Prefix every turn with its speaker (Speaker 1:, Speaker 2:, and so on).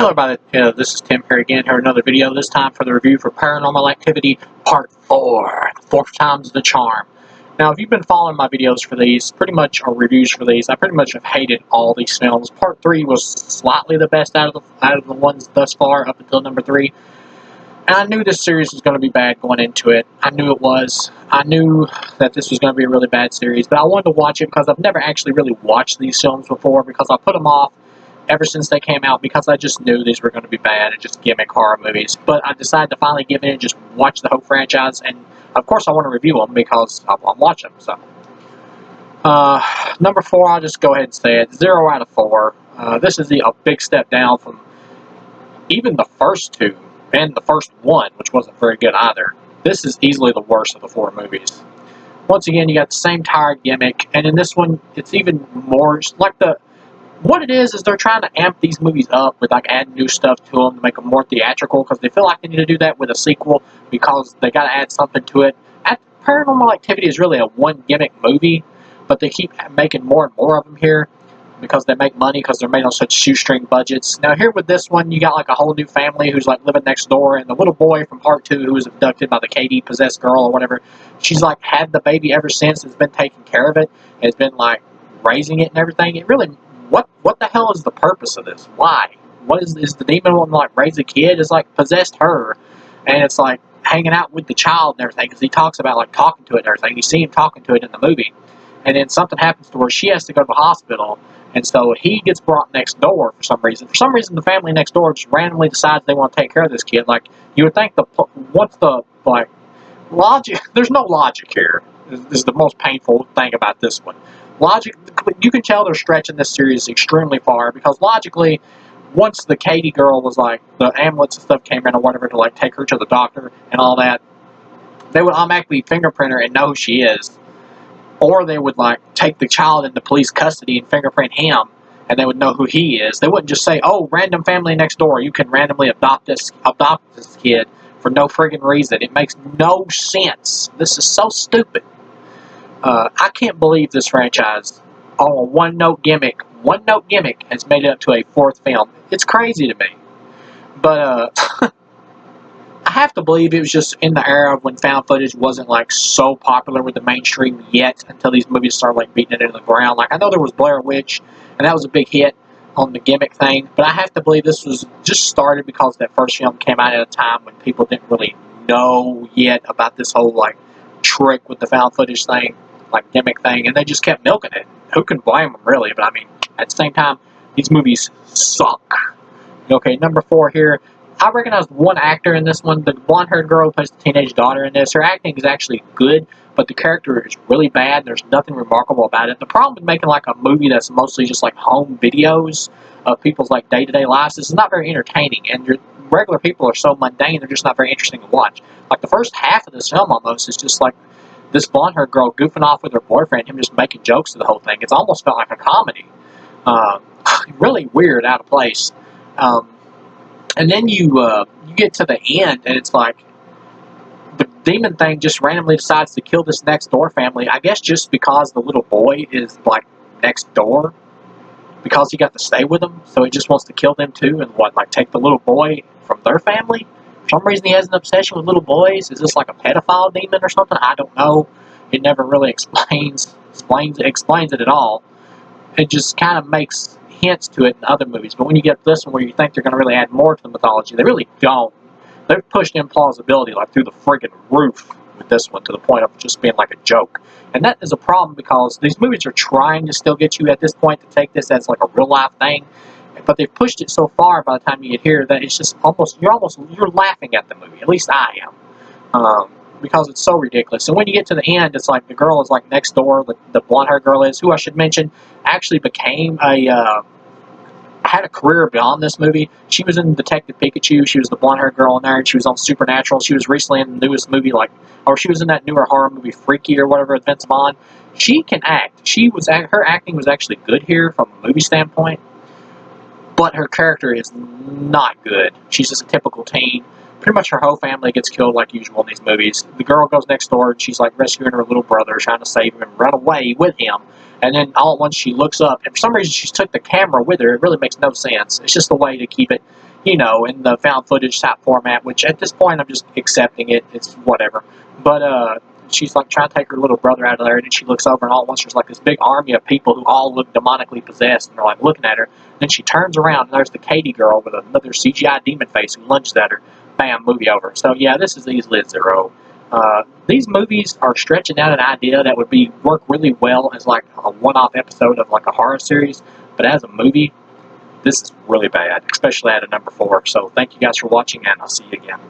Speaker 1: Hello everybody, this is Tim here again, here another video, this time for the review for Paranormal Activity Part 4, Fourth Time's the Charm. Now if you've been following my videos for these, pretty much, or reviews for these, I pretty much have hated all these films. Part 3 was slightly the best out of the ones thus far, up until number 3. And I knew this series was going to be bad going into it. I knew it was. I knew that this was going to be a really bad series, but I wanted to watch it because I've never actually really watched these films before, because I put them off ever since they came out because I just knew these were going to be bad and just gimmick horror movies. But I decided to finally give in and just watch the whole franchise, and of course I want to review them because I'm watching them. So, number 4, I'll just go ahead and say it, 0 out of 4. This is a big step down from even the first 2 and the first 1, which wasn't very good either. This is easily the worst of the 4 movies. Once again, you got the same tired gimmick, and in this one, it's even more like what it is they're trying to amp these movies up with like adding new stuff to them to make them more theatrical, because they feel like they need to do that with a sequel because they got to add something to it. Paranormal Activity is really a one gimmick movie, but they keep making more and more of them here because they make money, because they're made on such shoestring budgets. Now here with this one, you got like a whole new family who's like living next door, and the little boy from part 2 who was abducted by the Katie possessed girl or whatever, she's like had the baby ever since, has been taking care of it, has been like raising it and everything. It really, what the hell is the purpose of this? Why? What is the demon wanting to like raise a kid? It's like possessed her, and it's like hanging out with the child and everything, because he talks about like talking to it and everything. You see him talking to it in the movie, and then something happens to where she has to go to the hospital, and so he gets brought next door for some reason. For some reason, the family next door just randomly decides they want to take care of this kid. Like, you would think what's the like logic? There's no logic here. This is the most painful thing about this one. Logic, you can tell they're stretching this series extremely far, because logically, once the Katie girl was like, the ambulance and stuff came in or whatever to like take her to the doctor and all that, they would automatically fingerprint her and know who she is. Or they would like take the child into police custody and fingerprint him, and they would know who he is. They wouldn't just say, "Oh, random family next door, you can randomly adopt this kid for no friggin' reason." It makes no sense. This is so stupid. I can't believe this franchise, on a one-note gimmick, has made it up to a 4th film. It's crazy to me. But I have to believe it was just in the era of when found footage wasn't like so popular with the mainstream yet, until these movies started like beating it into the ground. Like, I know there was Blair Witch, and that was a big hit on the gimmick thing, but I have to believe this was just started because that first film came out at a time when people didn't really know yet about this whole like trick with the found footage thing, like gimmick thing, and they just kept milking it. Who can blame them, really? But I mean, at the same time, these movies suck. Okay, number 4 here. I recognized one actor in this one, the blonde-haired girl who plays the teenage daughter in this. Her acting is actually good, but the character is really bad. There's nothing remarkable about it. The problem with making like a movie that's mostly just like home videos of people's like day-to-day lives is it's not very entertaining, and your regular people are so mundane, they're just not very interesting to watch. Like, the first half of this film almost is just like this blonde-haired girl goofing off with her boyfriend, him just making jokes to the whole thing. It's almost felt like a comedy. Really weird, out of place. And then you get to the end, and it's like the demon thing just randomly decides to kill this next door family. I guess just because the little boy is like next door, because he got to stay with them, so he just wants to kill them too, and like take the little boy from their family. For some reason, he has an obsession with little boys. Is this like a pedophile demon or something? I don't know. It never really explains it at all. It just kind of makes hints to it in other movies, but when you get this one where you think they're going to really add more to the mythology, they really don't. They've pushed implausibility like through the friggin' roof with this one, to the point of just being like a joke. And that is a problem, because these movies are trying to still get you at this point to take this as like a real life thing, but they've pushed it so far by the time you get here that it's just you're laughing at the movie. At least I am. Because it's so ridiculous. And when you get to the end, it's like the girl is like next door, the blonde-haired girl is, who I should mention actually became had a career beyond this movie. She was in Detective Pikachu. She was the blonde-haired girl in there, and she was on Supernatural. She was recently in the newest movie, or she was in that newer horror movie, Freaky or whatever, with Vince Vaughn. She can act. Her acting was actually good here from a movie standpoint, but her character is not good. She's just a typical teen. Pretty much her whole family gets killed like usual in these movies. The girl goes next door, and she's like rescuing her little brother, trying to save him and run away with him. And then all at once she looks up, and for some reason she took the camera with her. It really makes no sense. It's just a way to keep it, you know, in the found footage type format, which at this point I'm just accepting it. It's whatever. But she's like trying to take her little brother out of there, and then she looks over, and all at once there's like this big army of people who all look demonically possessed, and they're like looking at her. Then she turns around, and there's the Katie girl with another CGI demon face who lunges at her. Bam, movie over. So yeah, this is easily a 0. These movies are stretching out an idea that would be work really well as like a one-off episode of like a horror series, but as a movie, this is really bad, especially at a number 4. So thank you guys for watching, and I'll see you again.